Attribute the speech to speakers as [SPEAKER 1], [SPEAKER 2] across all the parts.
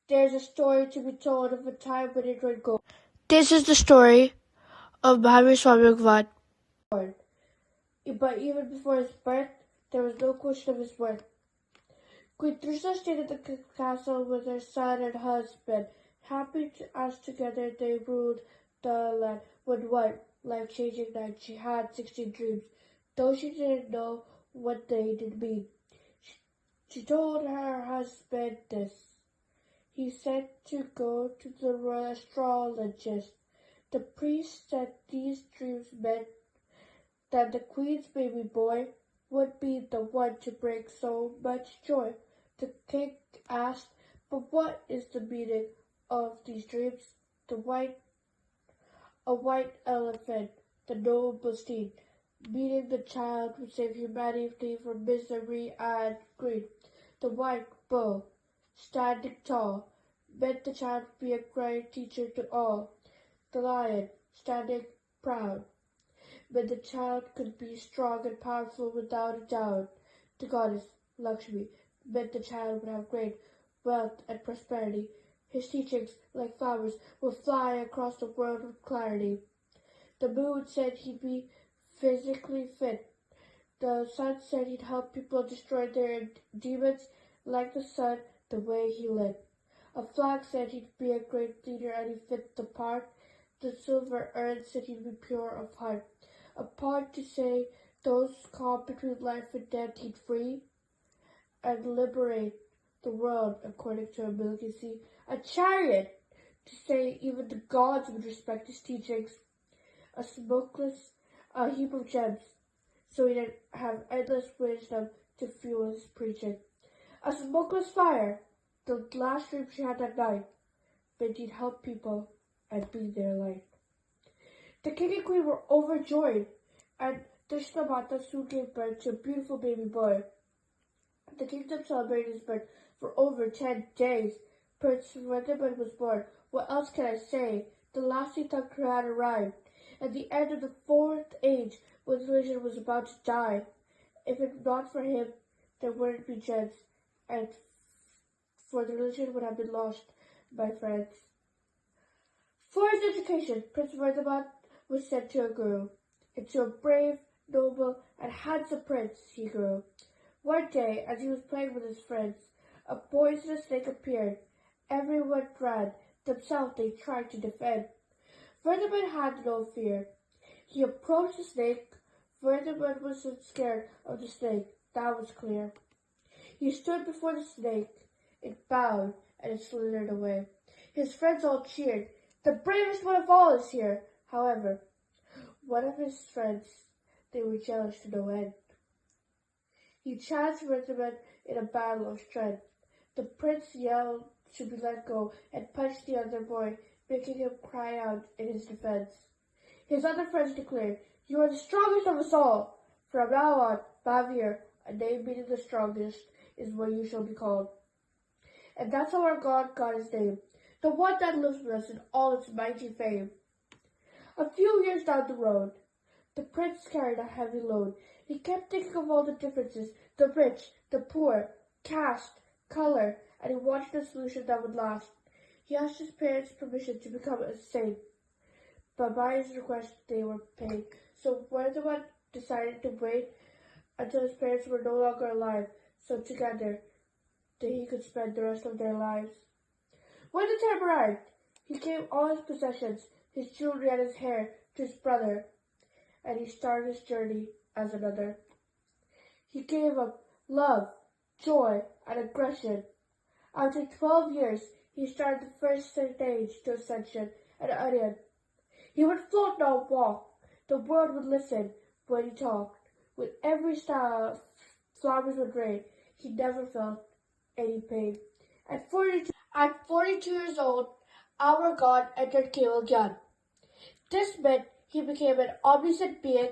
[SPEAKER 1] There's a story to be told of a time when it went gold. This is the story of Mahavir Swami. But even before his birth, there was no question of his worth. Queen Diksha stayed at the castle with her son and husband. Happy as together they ruled the land. When one life-changing night she had 16 dreams, though she didn't know what they did mean. She told her husband this. He said to go to the royal astrologist. The priest said these dreams meant that the queen's baby boy would be the one to bring so much joy. The king asked, but what is the meaning of these dreams? A white elephant, the noble steed, meaning the child would save humanity from misery and greed. The white bull, standing tall, meant the child would be a great teacher to all. The lion, standing proud, meant the child could be strong and powerful without a doubt. The goddess, Lakshmi, meant the child would have great wealth and prosperity. His teachings, like flowers, would fly across the world with clarity. The moon said he'd be physically fit. The sun said he'd help people destroy their demons like the sun, the way he lit. A flag said he'd be a great leader and he fit the part. The silver urn said he'd be pure of heart. A part to say those caught between life and death he'd free and liberate the world according to a milky sea. A chariot to say even the gods would respect his teachings. A heap of gems, so he'd have endless wisdom to fuel his preaching. A smokeless fire, the last dream she had that night, meant he'd help people and be their light. The king and queen were overjoyed, and Diksha soon gave birth to a beautiful baby boy. The kingdom celebrated his birth for over 10 days. Prince Vrindavan was born. What else can I say? The last Tirthankar had arrived. At the end of the fourth age, when religion was about to die, if it were not for him, there wouldn't be jets, and for the religion would have been lost, my friends. For his education, Prince Vrindavan was sent to a guru. Into a brave, noble, and handsome prince he grew. One day, as he was playing with his friends, a poisonous snake appeared. Everyone ran. Themselves they tried to defend. Vrindavan had no fear. He approached the snake. Vrindavan wasn't scared of the snake, that was clear. He stood before the snake. It bowed and it slithered away. His friends all cheered. The bravest one of all is here. However, one of his friends, they were jealous to no end. He challenged Vrindavan in a battle of strength. The prince yelled to be let go and punched the other boy, making him cry out in his defense. His other friends declared, "You are the strongest of us all. From now on, Mahavir, a name meaning the strongest, is what you shall be called." And that's how our God got his name, the one that lives with us in all its mighty fame. A few years down the road, the prince carried a heavy load. He kept thinking of all the differences, the rich, the poor, caste, color, and he wanted a solution that would last. He asked his parents' permission to become a saint, but by his request they were paid. So Vrindavan decided to wait until his parents were no longer alive, so together he could spend the rest of their lives. When the time arrived, he gave all his possessions, his jewelry and his hair, to his brother, and he started his journey as another. He gave up love, joy, and aggression. After 12 years, he started the first stage to ascension, an onion. He would float, not walk. The world would listen when he talked. With every style, flowers would rain. He never felt any pain. At 42 years old, our God entered Keval Gyan. This meant he became an omniscient being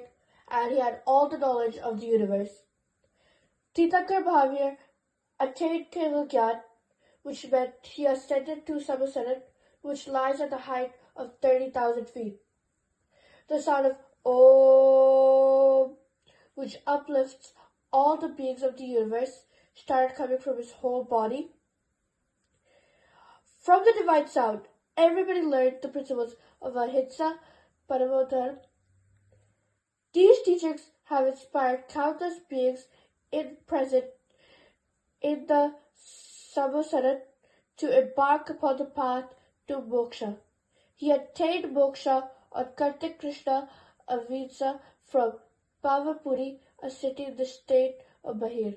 [SPEAKER 1] and he had all the knowledge of the universe. Tirthankar Mahavir attained Keval Gyan, which meant he ascended to Samavsaran, which lies at the height of 30,000 feet. The sound of Om, which uplifts all the beings of the universe, started coming from his whole body. From the divine sound, everybody learned the principles of Ahimsa, Paramoddharma. These teachings have inspired countless beings in present in the Samavsaran to embark upon the path to moksha. He attained moksha on Kartik Krishna Avinsa from Pavapuri, a city in the state of Mahavir.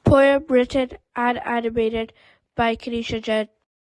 [SPEAKER 1] Poem written and animated by Keval Gyan.